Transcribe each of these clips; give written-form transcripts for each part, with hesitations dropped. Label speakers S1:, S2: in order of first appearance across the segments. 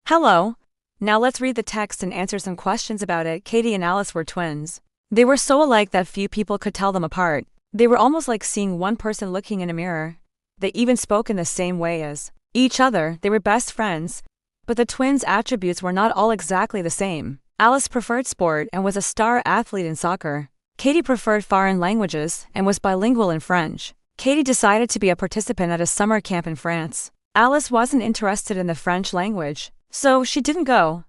S1: Hello. Now let's read the text and answer some questions about it. Katie and Alice were twins. They were so alike that few people could tell them apart. They were almost like seeing one person looking in a mirror. They even spoke in the same way as each other. They were best friends. But the twins' attributes were not all exactly the same. Alice preferred sport and was a star athlete in soccer. Katie preferred foreign languages and was bilingual in French. Katie decided to be a participant at a summer camp in France. Alice wasn't interested in the French language, so she didn't go.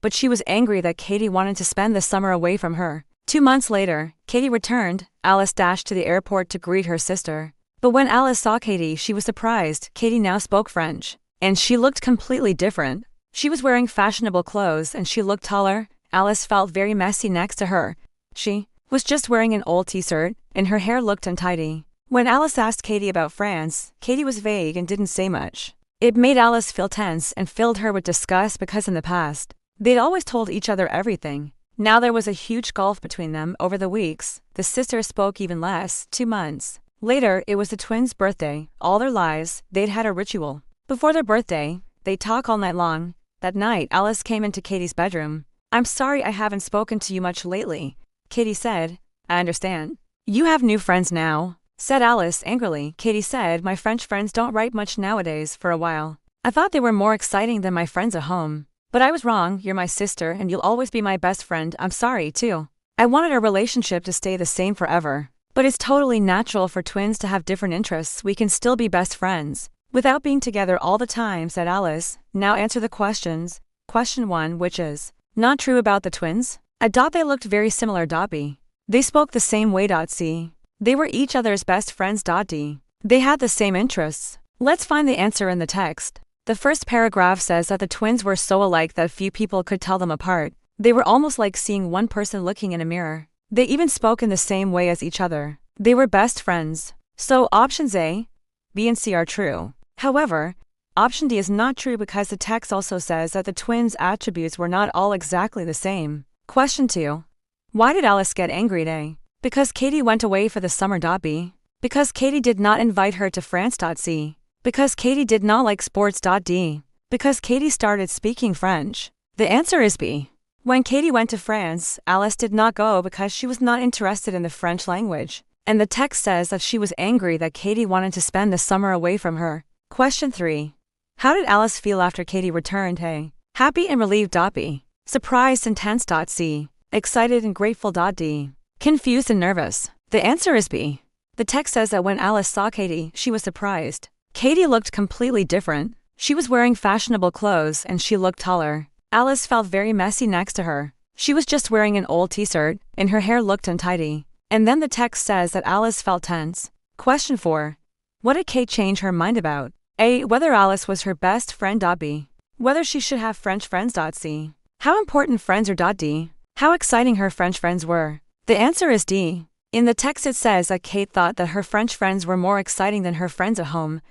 S1: But she was angry that Katie wanted to spend the summer away from her. 2 months later, Katie returned. Alice dashed to the airport to greet her sister. But when Alice saw Katie, she was surprised. Katie now spoke French, and she looked completely different. She was wearing fashionable clothes and she looked taller. Alice felt very messy next to her. She was just wearing an old t-shirt, and her hair looked untidy. When Alice asked Katie about France, Katie was vague and didn't say much. It made Alice feel tense and filled her with disgust because in the past, they'd always told each other everything. Now there was a huge gulf between them. Over the weeks, the sisters spoke even less. 2 months later, it was the twins' birthday. All their lives, they'd had a ritual. Before their birthday, they'd talk all night long. That night, Alice came into Katie's bedroom. "I'm sorry I haven't spoken to you much lately," Katie said. "I understand. You have new friends now," said Alice angrily. Katie said, "My French friends don't write much nowadays." For a while, "I thought they were more exciting than my friends at home. But I was wrong. You're my sister and you'll always be my best friend. I'm sorry, too. I wanted our relationship to stay the same forever. But it's totally natural for twins to have different interests. We can still be best friends without being together all the time," said Alice. "Now answer the questions. Question 1, which is not true about the twins? I thought they looked very similar. B. They spoke the same way. C. They were each other's best friends. D. They had the same interests." Let's find the answer in the text. The first paragraph says that the twins were so alike that few people could tell them apart. They were almost like seeing one person looking in a mirror. They even spoke in the same way as each other. They were best friends. So options A, B, and C are true. However, option D is not true because the text also says that the twins' attributes were not all exactly the same. Question 2. Why did Alice get angry? A. Because Katie went away for the summer. B. Because Katie did not invite her to France. C. Because Katie did not like sports. D. Because Katie started speaking French. The answer is B. When Katie went to France, Alice did not go because she was not interested in the French language. And the text says that she was angry that Katie wanted to spend the summer away from her. Question 3. How did Alice feel after Katie returned? A. Happy and relieved. B. Surprised and tense. C. Excited and grateful. D. Confused and nervous. The answer is B. The text says that when Alice saw Katie, she was surprised. Katie looked completely different. She was wearing fashionable clothes and she looked taller. Alice felt very messy next to her. She was just wearing an old t-shirt, and her hair looked untidy. And then the text says that Alice felt tense. Question 4. What did Kate change her mind about? A. Whether Alice was her best friend. B. Whether she should have French friends. C. How important friends are. D. How exciting her French friends were. The answer is D. In the text it says that Kate thought that her French friends were more exciting than her friends at home.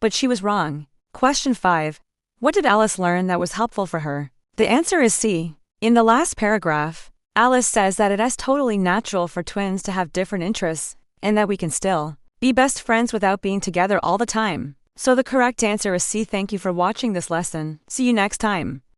S1: But she was wrong. Question 5. What did Alice learn that was helpful for her? The answer is C. In the last paragraph, Alice says that it is totally natural for twins to have different interests, and that we can still be best friends without being together all the time. So the correct answer is C. Thank you for watching this lesson. See you next time.